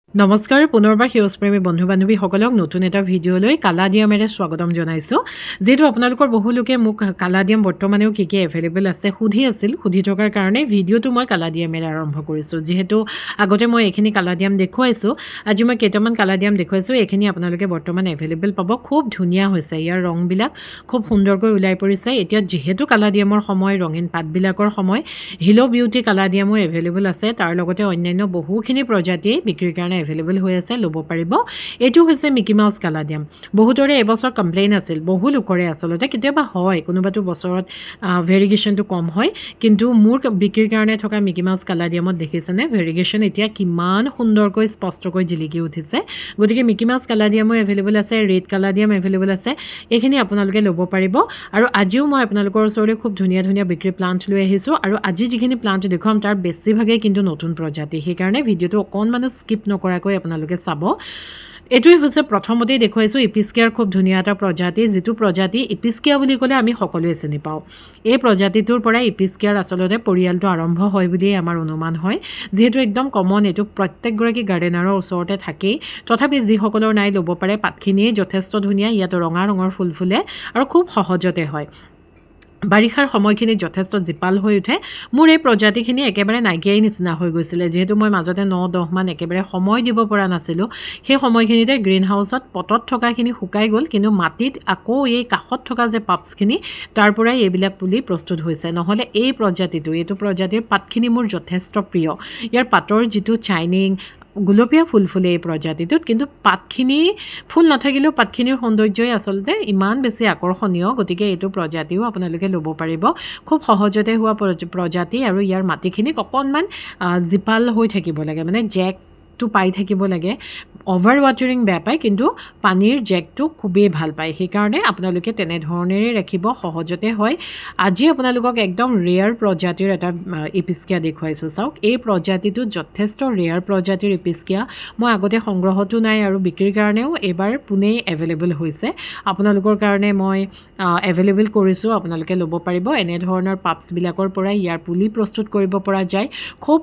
নমস্কাৰ পুনৰবাৰ সেউজপ্ৰেমী বন্ধু বান্ধৱীসকলক নতুন এটা ভিডিঅ'লৈ কালাডিয়ামেৰে স্বাগতম জনাইছোঁ। যিহেতু আপোনালোকৰ বহু লোকে মোক কালাডিয়াম বৰ্তমানেও কি এভেইলেবল আছে সুধি থকাৰ কাৰণে ভিডিঅ'টো মই কালাডিয়ামেৰে আৰম্ভ কৰিছোঁ। যিহেতু আগতে মই এইখিনি কালাডিয়াম দেখুৱাইছোঁ, আজি মই কেইটামান কালাডিয়াম দেখুৱাইছোঁ। এইখিনি আপোনালোকে বৰ্তমান এভেইলেবল পাব। খুব ধুনীয়া হৈছে, ইয়াৰ ৰংবিলাক খুব সুন্দৰকৈ ওলাই পৰিছে। এতিয়া যিহেতু কালাডিয়ামৰ সময়, ৰঙীন পাতবিলাকৰ সময়, হিলো বিউটি কালাডিয়ামো এভেইলেবল আছে। তাৰ লগতে অন্যান্য বহুখিনি প্ৰজাতি বিক্ৰীৰ কাৰণে এভেইলেবল হৈ আছে, ল'ব পাৰিব। এইটো হৈছে মিকি মাউচ কালাডিয়াম। বহুতৰে এবছৰ কমপ্লেইন আছিল, বহু লোকৰে আচলতে কেতিয়াবা হয়, কোনোবাটো বছৰত ভেৰিগেশ্যনটো কম হয়, কিন্তু মোৰ বিক্ৰীৰ কাৰণে থকা মিকি মাউচ কালাডিয়ামত দেখিছেনে ভেৰিগেশ্যন এতিয়া কিমান সুন্দৰকৈ স্পষ্টকৈ জিলিকি উঠিছে। গতিকে মিকি মাউচ কালাডিয়ামো এভেইলেবল আছে, ৰেড কালাডিয়াম এভেইলেবল আছে। এইখিনি আপোনালোকে ল'ব পাৰিব। আৰু আজিও মই আপোনালোকৰ ওচৰলৈ খুব ধুনীয়া ধুনীয়া বিক্ৰী প্লাণ্ট লৈ আহিছোঁ। আৰু আজি যিখিনি প্লাণ্ট দেখুৱাম তাৰ বেছিভাগেই কিন্তু নতুন প্ৰজাতি, সেইকাৰণে ভিডিঅ'টো অকণমানো স্কিপ নকৰাকৈ আপোনালোকে চাব। এইটোৱে হৈছে প্ৰথমতেই দেখুৱাইছোঁ ইপিস্কিয়াৰ খুব ধুনীয়া এটা প্ৰজাতি, যিটো প্ৰজাতি ইপিস্কিয়া বুলি ক'লে আমি সকলোৱে চিনি পাওঁ। এই প্ৰজাতিটোৰ পৰাই ইপিস্কিয়াৰ আচলতে পৰিয়ালটো আৰম্ভ হয় বুলিয়েই আমাৰ অনুমান হয়। যিহেতু একদম কমন, এইটো প্ৰত্যেকগৰাকী গাৰ্ডেনাৰৰ ওচৰতে থাকেই। তথাপি যিসকলৰ নাই ল'ব পাৰে, পাতখিনিয়েই যথেষ্ট ধুনীয়া। ইয়াত ৰঙা ৰঙৰ ফুল ফুলে আৰু খুব সহজতে হয়। বাৰিষাৰ সময়খিনি যথেষ্ট জীপাল হৈ উঠে। মোৰ এই প্ৰজাতিখিনি একেবাৰে নাইকিয়াই নিচিনা হৈ গৈছিলে, যিহেতু মই মাজতে 9-10 মান একেবাৰে সময় দিব পৰা নাছিলোঁ। সেই সময়খিনিতে গ্ৰীণ হাউচত পটত থকাখিনি শুকাই গ'ল, কিন্তু মাটিত আকৌ এই কাষত থকা যে পাপছখিনি, তাৰ পৰাই এইবিলাক পুলি প্ৰস্তুত হৈছে। নহ'লে এইটো প্ৰজাতিৰ পাতখিনি মোৰ যথেষ্ট প্ৰিয়। ইয়াৰ পাতৰ যিটো চাইনিং, গোলপীয়া ফুল ফুলে এই প্ৰজাতিটোত, কিন্তু পাতখিনি ফুল নাথাকিলেও পাতখিনিৰ সৌন্দৰ্যই আচলতে ইমান বেছি আকৰ্ষণীয়। গতিকে এইটো প্ৰজাতিও আপোনালোকে ল'ব পাৰিব। খুব সহজতে হোৱা প্ৰজাতি, আৰু ইয়াৰ মাটিখিনিক অকণমান জীপাল হৈ থাকিব লাগে, মানে জেকটো পাই থাকিব লাগে। অভাৰ ৱাটাৰিং বেয়া পায়, কিন্তু পানীৰ জেকটো খুবেই ভাল পায়। সেইকাৰণে আপোনালোকে তেনেধৰণেৰে ৰাখিব, সহজতে হয়। আজি আপোনালোকক একদম ৰেয়াৰ প্ৰজাতিৰ এটা ইপিস্কিয়া দেখুৱাইছোঁ। চাওক, এই প্ৰজাতিটো যথেষ্ট ৰেয়াৰ প্ৰজাতিৰ ইপিস্কিয়া। মই আগতে সংগ্ৰহতো নাই আৰু বিক্ৰীৰ কাৰণেও এইবাৰ পুনেই এভেইলেবল হৈছে। আপোনালোকৰ কাৰণে মই এভেইলেবল কৰিছোঁ, আপোনালোকে ল'ব পাৰিব। এনেধৰণৰ পাপছবিলাকৰ পৰাই ইয়াৰ পুলি প্ৰস্তুত কৰিব পৰা যায়। খুব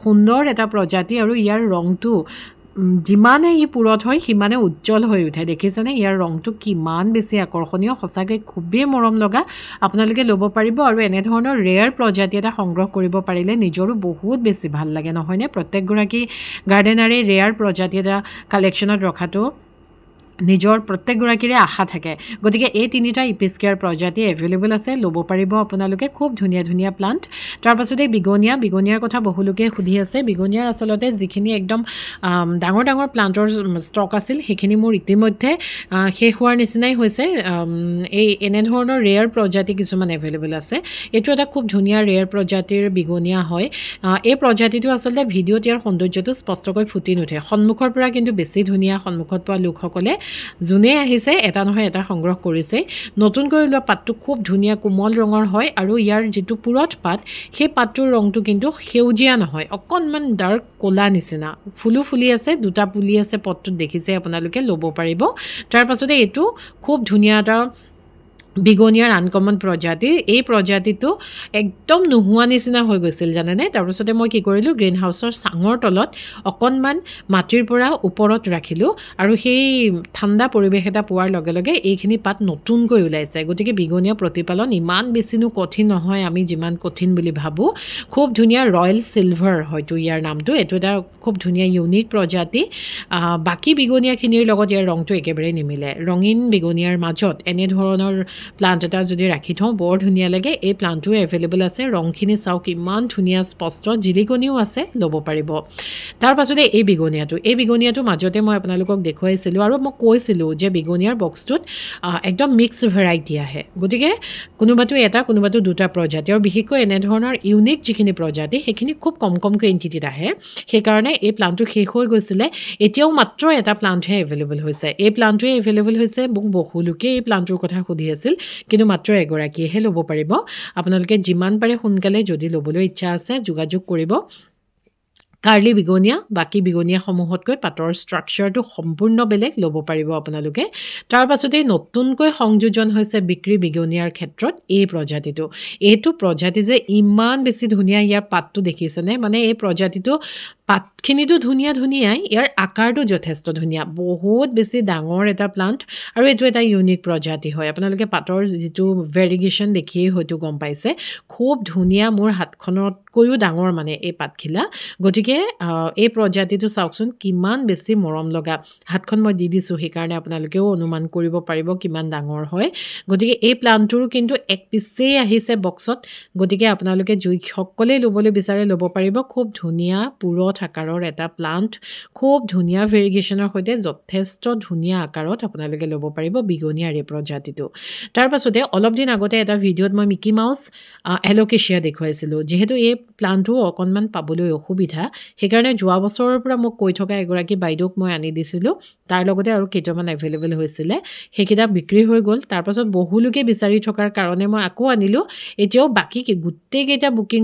সুন্দৰ এটা প্ৰজাতি, আৰু ইয়াৰ ৰংটো যিমানে ই পুৰঠ হয় সিমানে উজ্জ্বল হৈ উঠে। দেখিছেনে ইয়াৰ ৰংটো কিমান বেছি আকৰ্ষণীয়, সঁচাকৈ খুবেই মৰম লগা। আপোনালোকে ল'ব পাৰিব। আৰু এনেধৰণৰ ৰেয়াৰ প্ৰজাতি এটা সংগ্ৰহ কৰিব পাৰিলে নিজৰো বহুত বেছি ভাল লাগে, নহয়নে? প্ৰত্যেকগৰাকী গাৰ্ডেনাৰে ৰেয়াৰ প্ৰজাতি এটা কালেকশ্যনত ৰখাটো নিজৰ প্ৰত্যেকগৰাকীৰে আশা থাকে। গতিকে এই 3টা ইপিস্কিয়াৰ প্ৰজাতি এভেইলেবল আছে, ল'ব পাৰিব আপোনালোকে। খুব ধুনীয়া ধুনীয়া প্লাণ্ট। তাৰপাছতে বিগনিয়াৰ কথা বহু লোকে সুধি আছে। বিগনিয়াৰ আচলতে যিখিনি একদম ডাঙৰ ডাঙৰ প্লাণ্টৰ ষ্টক আছিল, সেইখিনি মোৰ ইতিমধ্যে শেষ হোৱাৰ নিচিনাই হৈছে। এনেধৰণৰ ৰেয়াৰ প্ৰজাতি কিছুমান এভেইলেবল আছে। এইটো এটা খুব ধুনীয়া ৰেয়াৰ প্ৰজাতিৰ বিগনিয়া হয়। এই প্ৰজাতিটো আচলতে ভিডিঅ'ত ইয়াৰ সৌন্দৰ্যটো স্পষ্টকৈ ফুটি নুঠে, সন্মুখৰ পৰা কিন্তু বেছি ধুনীয়া। সন্মুখত পোৱা লোকসকলে যোনে আহিছে এটা নহয় এটা সংগ্ৰহ কৰিছে। নতুনকৈ ওলোৱা পাতটো খুব ধুনীয়া কোমল ৰঙৰ হয়, আৰু ইয়াৰ যিটো পুৰঠ পাত, সেই পাতটোৰ ৰংটো কিন্তু সেউজীয়া নহয়, অকণমান ডাৰ্ক ক'লা নিচিনা। ফুলো ফুলি আছে, 2টা পুলি আছে পটটোত, দেখিছে আপোনালোকে, ল'ব পাৰিব। তাৰ পাছতে এইটো খুব ধুনীয়া এটা বিগনিয়াৰ আনকমন প্ৰজাতি। এই প্ৰজাতিটো একদম নোহোৱা নিচিনা হৈ গৈছিল, জানেনে? তাৰপিছতে মই কি কৰিলোঁ, গ্ৰীণ হাউচৰ চাঙৰ তলত অকণমান মাটিৰ পৰা ওপৰত ৰাখিলোঁ, আৰু সেই ঠাণ্ডা পৰিৱেশ এটা পোৱাৰ লগে লগে এইখিনি পাত নতুনকৈ ওলাইছে। গতিকে বিগনিয়া প্ৰতিপালন ইমান বেছিনো কঠিন নহয় আমি যিমান কঠিন বুলি ভাবোঁ। খুব ধুনীয়া ৰয়েল চিলভাৰ হয়তো ইয়াৰ নামটো। এইটো এটা খুব ধুনীয়া ইউনিক প্ৰজাতি। বাকী বিগনিয়াখিনিৰ লগত ইয়াৰ ৰংটো একেবাৰে নিমিলে। ৰঙীন বিগনিয়াৰ মাজত এনেধৰণৰ প্লাণ্ট এটা যদি ৰাখি থওঁ বৰ ধুনীয়া লাগে। এই প্লাণ্টটো এভেইলেবল আছে। ৰংখিনি চাওক ইমান ধুনীয়া স্পষ্ট, জিলিকনিও আছে, ল'ব পাৰিব। তাৰ পাছতে এই বিগনিয়াটো মাজতে মই আপোনালোকক দেখুৱাইছিলোঁ, আৰু মই কৈছিলোঁ যে বিগনিয়াৰ বক্সটোত একদম মিক্স ভেৰাইটি আহে। গতিকে কোনোবাটো এটা, কোনোবাটো 2টা প্ৰজাতি, আৰু বিশেষকৈ এনেধৰণৰ ইউনিক যিখিনি প্ৰজাতি সেইখিনি খুব কমকৈ এণ্টিটিত আহে। সেইকাৰণে এই প্লাণ্টটো শেষ হৈ গৈছিলে। এতিয়াও মাত্ৰ এটা প্লাণ্টহে এভেইলেবল হৈছে। এই প্লাণ্টটোৱে এভেইলেবল হৈছে। মোক বহু লোকে এই প্লাণ্টটোৰ কথা সুধি আছিল, কিন্তু মাত্ৰ এগৰাকীয়েহে ল'ব পাৰিব। আপোনালোকে যিমান পাৰে সোনকালে, যদি ল'বলৈ ইচ্ছা আছে, যোগাযোগ কৰিব। কাৰ্লি বিগনিয়া বাকী বিগনিয়াসমূহতকৈ পাতৰ ষ্ট্ৰাকচাৰটো সম্পূৰ্ণ বেলেগ, ল'ব পাৰিব আপোনালোকে। তাৰ পাছতেই নতুনকৈ সংযোজন হৈছে বিক্ৰী বিগনিয়াৰ ক্ষেত্ৰত এই প্ৰজাতিটো। এইটো প্ৰজাতি যে ইমান বেছি ধুনীয়া, ইয়াৰ পাতটো দেখিছেনে? মানে এই প্ৰজাতিটো পাতখিনিতো ধুনীয়াই ইয়াৰ আকাৰটো যথেষ্ট ধুনীয়া বহুত বেছি ডাঙৰ এটা প্লাণ্ট আৰু এইটো এটা ইউনিক প্ৰজাতি হয় আপোনালোকে পাতৰ যিটো ভেৰিগেশ্যন দেখিয়েই হয়তো গম পাইছে খুব ধুনীয়া মোৰ হাতখনতকৈও ডাঙৰ মানে এই পাতখিলা গতিকে এই প্ৰজাতিটো চাওকচোন কিমান বেছি মৰম লগা হাতখন মই দি দিছোঁ সেইকাৰণে আপোনালোকেও অনুমান কৰিব পাৰিব কিমান ডাঙৰ হয় গতিকে এই প্লাণ্টটোৰো কিন্তু এক পিছেই আহিছে বক্সত গতিকে আপোনালোকে সকলোৱে ল'বলৈ বিচাৰে ল'ব পাৰিব খুব ধুনীয়া পুৰত আকাৰৰ এটা প্লাণ্ট খুব ধুনীয়া ভেৰিগেশ্যনৰ সৈতে যথেষ্ট ধুনীয়া আকাৰত আপোনালোকে ল'ব পাৰিব বিগনিয়াৰ এই প্ৰজাতিটো তাৰ পাছতে অলপ দিন আগতে এটা ভিডিঅ'ত মই মিকি মাউচ এল'কেচিয়া দেখুৱাইছিলোঁ যিহেতু এই প্লাণ্টটো অকণমান পাবলৈ অসুবিধা সেইকাৰণে যোৱা বছৰৰ পৰা মোক কৈ থকা এগৰাকী বাইদেউক মই আনি দিছিলোঁ তাৰ লগতে আৰু কেইটামান এভেইলেবল হৈছিলে সেইকেইটা বিক্ৰী হৈ গ'ল তাৰপাছত বহু লোকে বিচাৰি থকাৰ কাৰণে মই আকৌ আনিলোঁ এতিয়াও বাকী গোটেইকেইটা বুকিং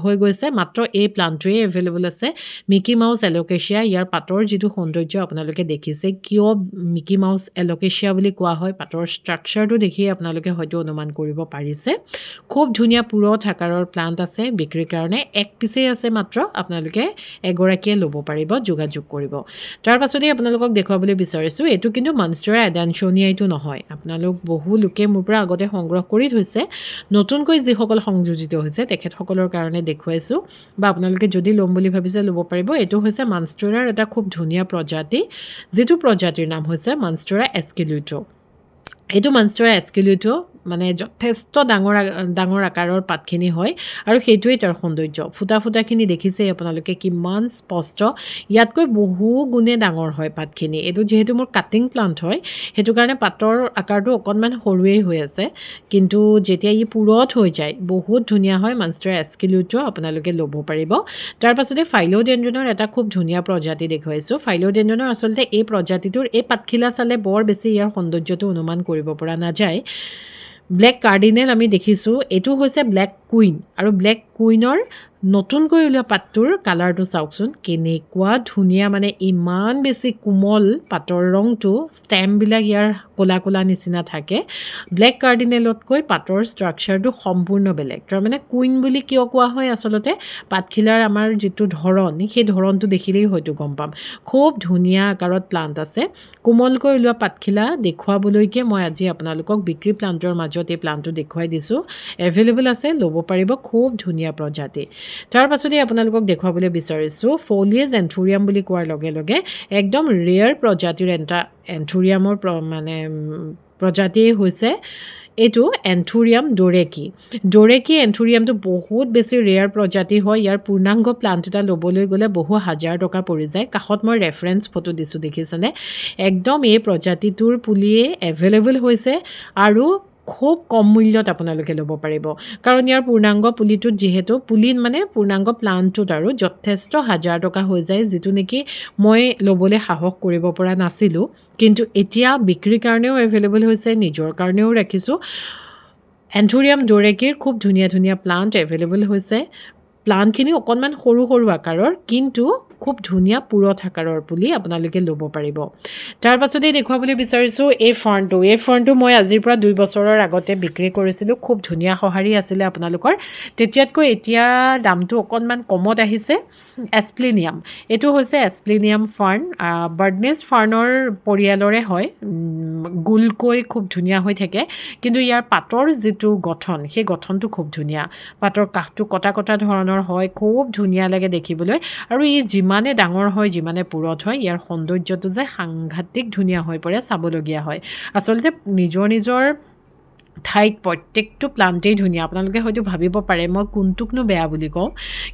হৈ গৈছে মাত্ৰ এই প্লাণ্টটোৱেই এভেইলেবল আছে মিকি মাউচ এল'কেচিয়া ইয়াৰ পাতৰ যিটো সৌন্দৰ্য আপোনালোকে দেখিছে কিয় মিকি মাউচ এল'কেচিয়া বুলি কোৱা হয় পাতৰ ষ্ট্ৰাকচাৰটো দেখিয়ে আপোনালোকে হয়তো অনুমান কৰিব পাৰিছে খুব ধুনীয়া পুৰত আকাৰৰ প্লাণ্ট আছে বিক্ৰীৰ কাৰণে এক পিছেই আছে মাত্ৰ আপোনালোকে এগৰাকীয়ে ল'ব পাৰিব যোগাযোগ কৰিব তাৰ পাছতেই আপোনালোকক দেখুৱাবলৈ বিচাৰিছোঁ এইটো কিন্তু মনষ্টেৰা এডানচনিয়াইটো নহয় আপোনালোক বহু লোকে মোৰ পৰা আগতে সংগ্ৰহ কৰি থৈছে নতুনকৈ যিসকল সংযোজিত হৈছে তেখেতসকলৰ কাৰণে দেখুৱাইছোঁ বা আপোনালোকে যদি ল'ম বুলি ভাবিছে ল'ব পাৰিব এইটো হৈছে মনষ্টেৰাৰ এটা খুব ধুনীয়া প্ৰজাতি যিটো প্ৰজাতিৰ নাম হৈছে মনষ্টেৰা এস্কেলিউটো এইটো মনষ্টেৰা এস্কেলিউটো মানে যথেষ্ট ডাঙৰ আকাৰৰ পাতখিনি হয় আৰু সেইটোৱেই তাৰ সৌন্দৰ্য ফুটাখিনি দেখিছেই আপোনালোকে কিমান স্পষ্ট ইয়াতকৈ বহু গুণে ডাঙৰ হয় পাতখিনি এইটো যিহেতু মোৰ কাটিং প্লাণ্ট হয় সেইটো কাৰণে পাতৰ আকাৰটো অকণমান সৰুৱেই হৈ আছে কিন্তু যেতিয়া ই পুৰত হৈ যায় বহুত ধুনীয়া হয় মনষ্টেৰা এস্কেলিউটো আপোনালোকে ল'ব পাৰিব তাৰ পাছতে ফাইলোডেণ্ড্ৰনৰ এটা খুব ধুনীয়া প্ৰজাতি দেখুৱাইছোঁ ফাইলোডেণ্ড্ৰনৰ আচলতে এই প্ৰজাতিটোৰ এই পাতখিলা চালে বৰ বেছি ইয়াৰ সৌন্দৰ্যটো অনুমান কৰিব পৰা নাযায় ব্লেক কাৰ্ডিনেল আমি দেখিছোঁ এইটো হৈছে ব্লেক কুইন আৰু ব্লেক কুইনৰ নতুনকৈ ওলোৱা পাতটোৰ কালাৰটো চাওকচোন কেনেকুৱা ধুনীয়া মানে ইমান বেছি কোমল পাতৰ ৰংটো ষ্টেমবিলাক ইয়াৰ ক'লা নিচিনা থাকে ব্লেক কাৰ্ডিনেলতকৈ পাতৰ ষ্ট্ৰাকচাৰটো সম্পূৰ্ণ বেলেগ তাৰমানে কুইন বুলি কিয় কোৱা হয় আচলতে পাতখিলাৰ আমাৰ যিটো ধৰণ সেই ধৰণটো দেখিলেই হয়তো গম পাম খুব ধুনীয়া আকাৰত প্লাণ্ট আছে কোমলকৈ ওলোৱা পাতখিলা দেখুৱাবলৈকে মই আজি আপোনালোকক বিক্ৰী প্লাণ্টৰ মাজত এই প্লাণ্টটো দেখুৱাই দিছোঁ এভেইলেবল আছে ল'ব পাৰিব খুব ধুনীয়া প্ৰজাতি তাৰ পাছতে আপোনালোকক দেখুৱাবলৈ বিচাৰিছোঁ ফলিয়েজ এন্থুৰিয়াম বুলি কোৱাৰ লগে লগে একদম ৰেয়াৰ প্ৰজাতিৰ এটা এন্থুৰিয়ামৰ মানে প্ৰজাতিয়ে হৈছে এইটো এন্থুৰিয়াম ডোৰেকি এন্থুৰিয়ামটো বহুত বেছি ৰেয়াৰ প্ৰজাতি হয় ইয়াৰ পূৰ্ণাংগ প্লাণ্ট এটা ল'বলৈ গ'লে বহু হাজাৰ টকা পৰি যায় কাষত মই ৰেফাৰেঞ্চ ফটো দিছোঁ দেখিছেনে একদম এই প্ৰজাতিটোৰ পুলিয়ে এভেইলেবল হৈছে আৰু খুব কম মূল্যত আপোনালোকে ল'ব পাৰিব কাৰণ ইয়াৰ পূৰ্ণাংগ পুলিটোত যিহেতু পুলিত মানে পূৰ্ণাংগ প্লাণ্টটোত আৰু যথেষ্ট হাজাৰ টকা হৈ যায় যিটো নেকি মই ল'বলৈ সাহস কৰিব পৰা নাছিলোঁ কিন্তু এতিয়া বিক্ৰীৰ কাৰণেও এভেইলেবল হৈছে নিজৰ কাৰণেও ৰাখিছোঁ এন্থুৰিয়াম ডোৰেকিৰ খুব ধুনীয়া প্লাণ্ট এভেইলেবল হৈছে প্লাণ্টখিনি অকণমান সৰু আকাৰৰ কিন্তু খুব ধুনীয়া পুৰত আকাৰৰ পুলি আপোনালোকে ল'ব পাৰিব তাৰ পাছতেই দেখুৱাবলৈ বিচাৰিছোঁ এই ফাৰ্ণটো মই আজিৰ পৰা 2 বছৰৰ আগতে বিক্ৰী কৰিছিলোঁ খুব ধুনীয়া সঁহাৰি আছিলে আপোনালোকৰ তেতিয়াতকৈ এতিয়া দামটো অকণমান কমত আহিছে এস্প্লেনিয়াম এইটো হৈছে এস্প্লেনিয়াম ফাৰ্ণ বাৰ্ডনেছ ফাৰ্ণৰ পৰিয়ালৰে হয় গোলকৈ খুব ধুনীয়া হৈ থাকে কিন্তু ইয়াৰ পাতৰ যিটো গঠন সেই গঠনটো খুব ধুনীয়া পাতৰ কাষটো কটা ধৰণৰ হয় খুব ধুনীয়া লাগে দেখিবলৈ আৰু ই যিমানে ডাঙৰ হয় যিমানে পুৰত হয় ইয়াৰ সৌন্দৰ্যটো যে সাংঘাতিক ধুনীয়া হৈ পৰে চাবলগীয়া হয় আচলতে নিজৰ ঠাইত প্ৰত্যেকটো প্লাণ্টেই ধুনীয়া আপোনালোকে হয়তো ভাবিব পাৰে মই কোনটোকনো বেয়া বুলি কওঁ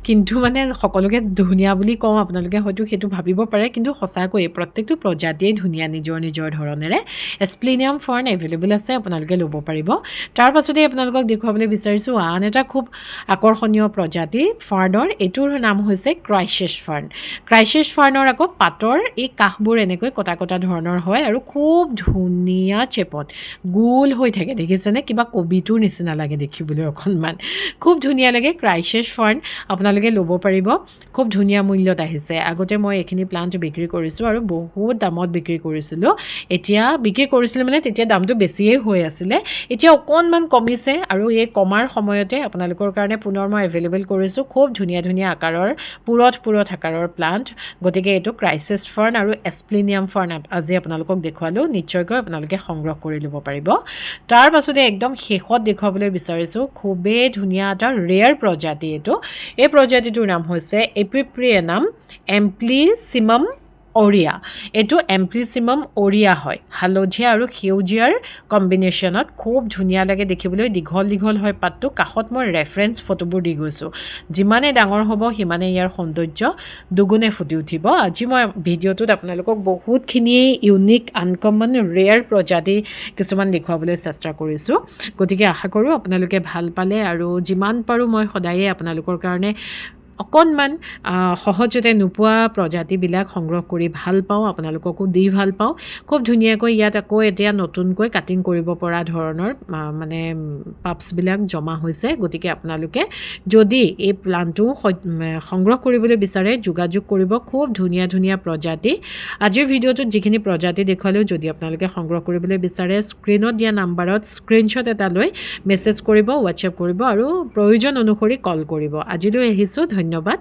কিন্তু মানে সকলোকে ধুনীয়া বুলি কওঁ আপোনালোকে হয়তো সেইটো ভাবিব পাৰে কিন্তু সঁচাকৈয়ে প্ৰত্যেকটো প্ৰজাতিয়েই ধুনীয়া নিজৰ ধৰণেৰে এস্প্লেনিয়াম ফাৰ্ণ এভেইলেবল আছে আপোনালোকে ল'ব পাৰিব তাৰ পাছতেই আপোনালোকক দেখুৱাবলৈ বিচাৰিছোঁ আন এটা খুব আকৰ্ষণীয় প্ৰজাতি ফাৰ্ণৰ এইটোৰ নাম হৈছে ক্ৰাইচিছ ফাৰ্ণৰ আকৌ পাতৰ এই কাষবোৰ এনেকৈ কটা ধৰণৰ হয় আৰু খুব ধুনীয়া চেপত গোল হৈ থাকে দেখিছে দেখিছেনে কিবা কবিটোৰ নিচিনা লাগে দেখিবলৈ অকণমান খুব ধুনীয়া লাগে ক্ৰাইচিছ ফাৰ্ণ আপোনালোকে ল'ব পাৰিব খুব ধুনীয়া মূল্যত আহিছে আগতে মই এইখিনি প্লাণ্ট বিক্ৰী কৰিছোঁ আৰু বহুত দামত বিক্ৰী কৰিছিলোঁ এতিয়া বিক্ৰী কৰিছিলোঁ মানে তেতিয়া দামটো বেছিয়ে হৈ আছিলে এতিয়া অকণমান কমিছে আৰু এই কমাৰ সময়তে আপোনালোকৰ কাৰণে পুনৰ মই এভেইলেবল কৰিছোঁ খুব ধুনীয়া ধুনীয়া আকাৰৰ পুৰঠ আকাৰৰ প্লাণ্ট গতিকে এইটো ক্ৰাইচিছ ফাৰ্ণ আৰু এছপ্লিনিয়াম ফাৰ্ণ আজি আপোনালোকক দেখুৱালোঁ নিশ্চয়কৈ আপোনালোকে সংগ্ৰহ কৰি ল'ব পাৰিব তাৰ পাছতে একদম শেষত দেখুৱাবলৈ বিচাৰিছোঁ খুবেই ধুনীয়া এটা ৰেয়াৰ প্ৰজাতি এইটো এই প্ৰজাতিটোৰ নাম হৈছে এপিপ্ৰিয়েনাম এম্প্লিচিমাম অৰিয়া এইটো এম্প্লিচিমাম অৰিয়া হয় হালধীয়া আৰু সেউজীয়াৰ কম্বিনেশ্যনত খুব ধুনীয়া লাগে দেখিবলৈ দীঘল হয় পাতটো কাষত মই ৰেফাৰেঞ্চ ফটোবোৰ দি গৈছোঁ যিমানে ডাঙৰ হ'ব সিমানে ইয়াৰ সৌন্দৰ্য দুগুণে ফুটি উঠিব আজি মই ভিডিঅ'টোত আপোনালোকক বহুতখিনিয়েই ইউনিক আনকমন ৰেয়াৰ প্ৰজাতি কিছুমান দেখুৱাবলৈ চেষ্টা কৰিছোঁ গতিকে আশা কৰোঁ আপোনালোকে ভাল পালে আৰু যিমান পাৰোঁ মই সদায়ে আপোনালোকৰ কাৰণে অকণমান সহজতে নোপোৱা প্ৰজাতিবিলাক সংগ্ৰহ কৰি ভাল পাওঁ আপোনালোককো দি ভাল পাওঁ খুব ধুনীয়াকৈ ইয়াত আকৌ এতিয়া নতুনকৈ কাটিং কৰিব পৰা ধৰণৰ মানে পাপছবিলাক জমা হৈছে গতিকে আপোনালোকে যদি এই প্লাণ্টটো সংগ্ৰহ কৰিবলৈ বিচাৰে যোগাযোগ কৰিব খুব ধুনীয়া প্ৰজাতি আজিৰ ভিডিঅ'টোত যিখিনি প্ৰজাতি দেখুৱালেও যদি আপোনালোকে সংগ্ৰহ কৰিবলৈ বিচাৰে স্ক্ৰীনত দিয়া নাম্বাৰত স্ক্ৰীনশ্বট এটা লৈ মেছেজ কৰিব হোৱাটছএপ কৰিব আৰু প্ৰয়োজন অনুসৰি কল কৰিব আজিলৈ আহিছোঁ ধন্যবাদ